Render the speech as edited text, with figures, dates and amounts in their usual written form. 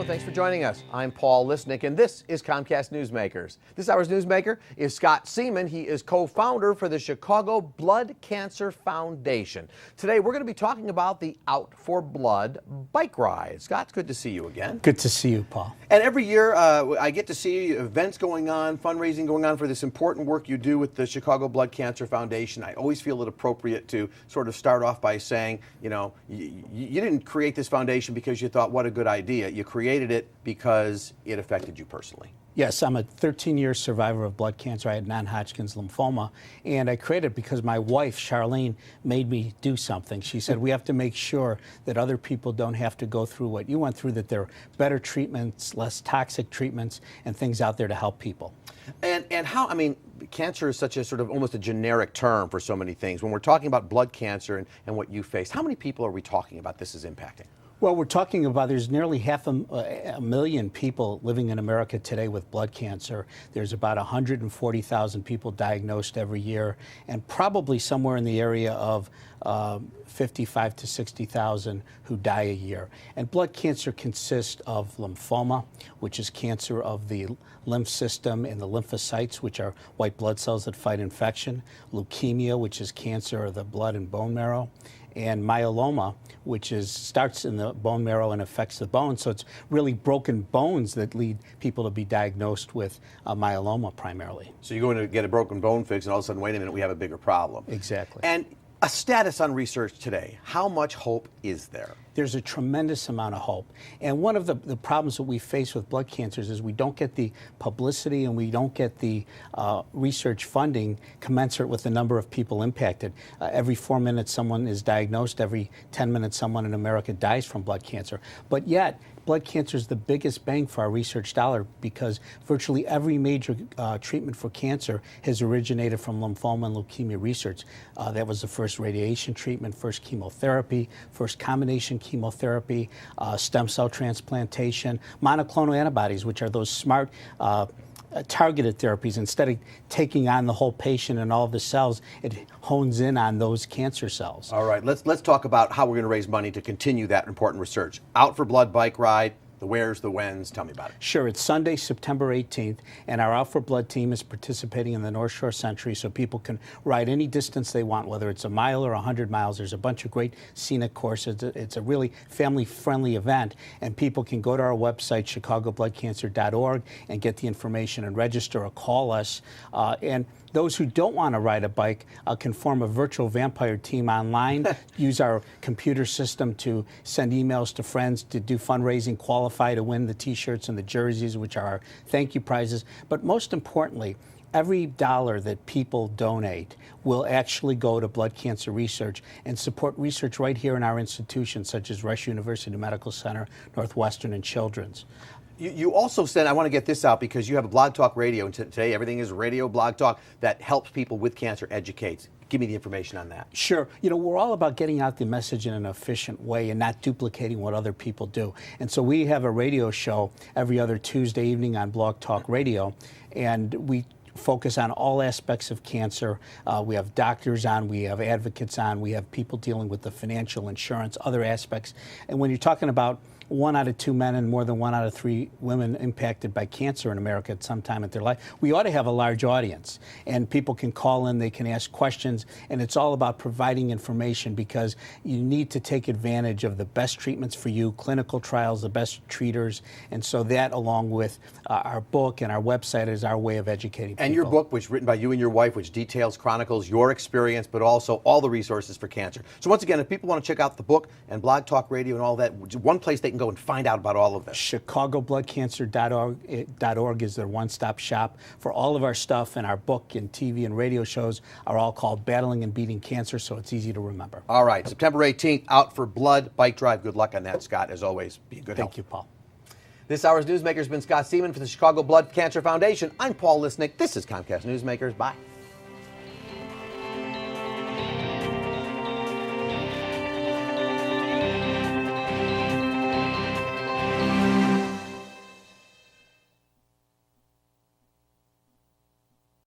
Thanks for joining us. I'm Paul Lisnek, and this is Comcast Newsmakers. This hour's newsmaker is Scott Seaman. He is co-founder for the Chicago Blood Cancer Foundation. Today, we're going to be talking about the Out for Blood bike ride. Scott, it's good to see you again. Good to see you, Paul. And every year, I get to see events going on, fundraising going on for this important work you do with the Chicago Blood Cancer Foundation. I always feel it appropriate to sort of start off by saying, you know, you didn't create this foundation because you thought, what a good idea. You created it because it affected you personally. Yes, I'm a 13-year survivor of blood cancer. I had non-Hodgkin's lymphoma, and I created it because my wife, Charlene, made me do something. She said, we have to make sure that other people don't have to go through what you went through, that there are better treatments, less toxic treatments, and things out there to help people. And how, I mean, cancer is such a sort of almost a generic term for so many things. When we're talking about blood cancer and what you faced, how many people are we talking about this is impacting? Well, we're talking about there's nearly half a million people living in America today with blood cancer. There's about 140,000 people diagnosed every year, and probably somewhere in the area of 55 to 60,000 who die a year. And blood cancer consists of lymphoma, which is cancer of the lymph system and the lymphocytes, which are white blood cells that fight infection, leukemia, which is cancer of the blood and bone marrow, and myeloma, which starts in the bone marrow and affects the bone. So it's really broken bones that lead people to be diagnosed with myeloma primarily. So you're going to get a broken bone fixed, and all of a sudden, wait a minute, we have a bigger problem. Exactly. And a status on research today. How much hope is there? There's a tremendous amount of hope. And one of the problems that we face with blood cancers is we don't get the publicity and we don't get the research funding commensurate with the number of people impacted. Every 4 minutes someone is diagnosed, every 10 minutes someone in America dies from blood cancer. But yet, blood cancer is the biggest bang for our research dollar because virtually every major treatment for cancer has originated from lymphoma and leukemia research. That was the first radiation treatment, first chemotherapy, first combination chemotherapy, stem cell transplantation, monoclonal antibodies, which are those smart targeted therapies. Instead of taking on the whole patient and all of the cells, it hones in on those cancer cells. All right, let's talk about how we're going to raise money to continue that important research. Out for Blood bike ride, the wheres, the whens, tell me about it. Sure, it's Sunday, September 18th, and our Out for Blood team is participating in the North Shore Century, so people can ride any distance they want, whether it's a mile or 100 miles. There's a bunch of great scenic courses. It's a really family-friendly event, and people can go to our website, chicagobloodcancer.org, and get the information and register or call us. And those who don't want to ride a bike can form a virtual vampire team online, use our computer system to send emails to friends, to do fundraising, qualify to win the T-shirts and the jerseys, which are our thank you prizes. But most importantly, every dollar that people donate will actually go to blood cancer research and support research right here in our institutions, such as Rush University Medical Center, Northwestern, and Children's. You also said, I want to get this out because you have a Blog Talk Radio, and today everything is radio, Blog Talk, that helps people with cancer, educates. Give me the information on that. Sure. You know, we're all about getting out the message in an efficient way and not duplicating what other people do. And so we have a radio show every other Tuesday evening on Blog Talk Radio, and we focus on all aspects of cancer. We have doctors on, we have advocates on, we have people dealing with the financial insurance, other aspects. And when you're talking about 1 out of 2 men and more than 1 out of 3 women impacted by cancer in America at some time in their life, we ought to have a large audience. And people can call in, they can ask questions, and it's all about providing information because you need to take advantage of the best treatments for you, clinical trials, the best treaters. And so that, along with our book and our website, is our way of educating people. And your book, which is written by you and your wife, which details, chronicles your experience, but also all the resources for cancer. So once again, if people want to check out the book and Blog Talk Radio and all that, one place they can go and find out about all of this. ChicagoBloodCancer.org is their one-stop shop for all of our stuff, and our book and TV and radio shows are all called Battling and Beating Cancer, so it's easy to remember. All right, September 18th, Out for Blood bike drive. Good luck on that, Scott. As always, be a good help. Thank you, Paul. This hour's Newsmaker has been Scott Seaman for the Chicago Blood Cancer Foundation. I'm Paul Lisnek. This is Comcast Newsmakers. Bye.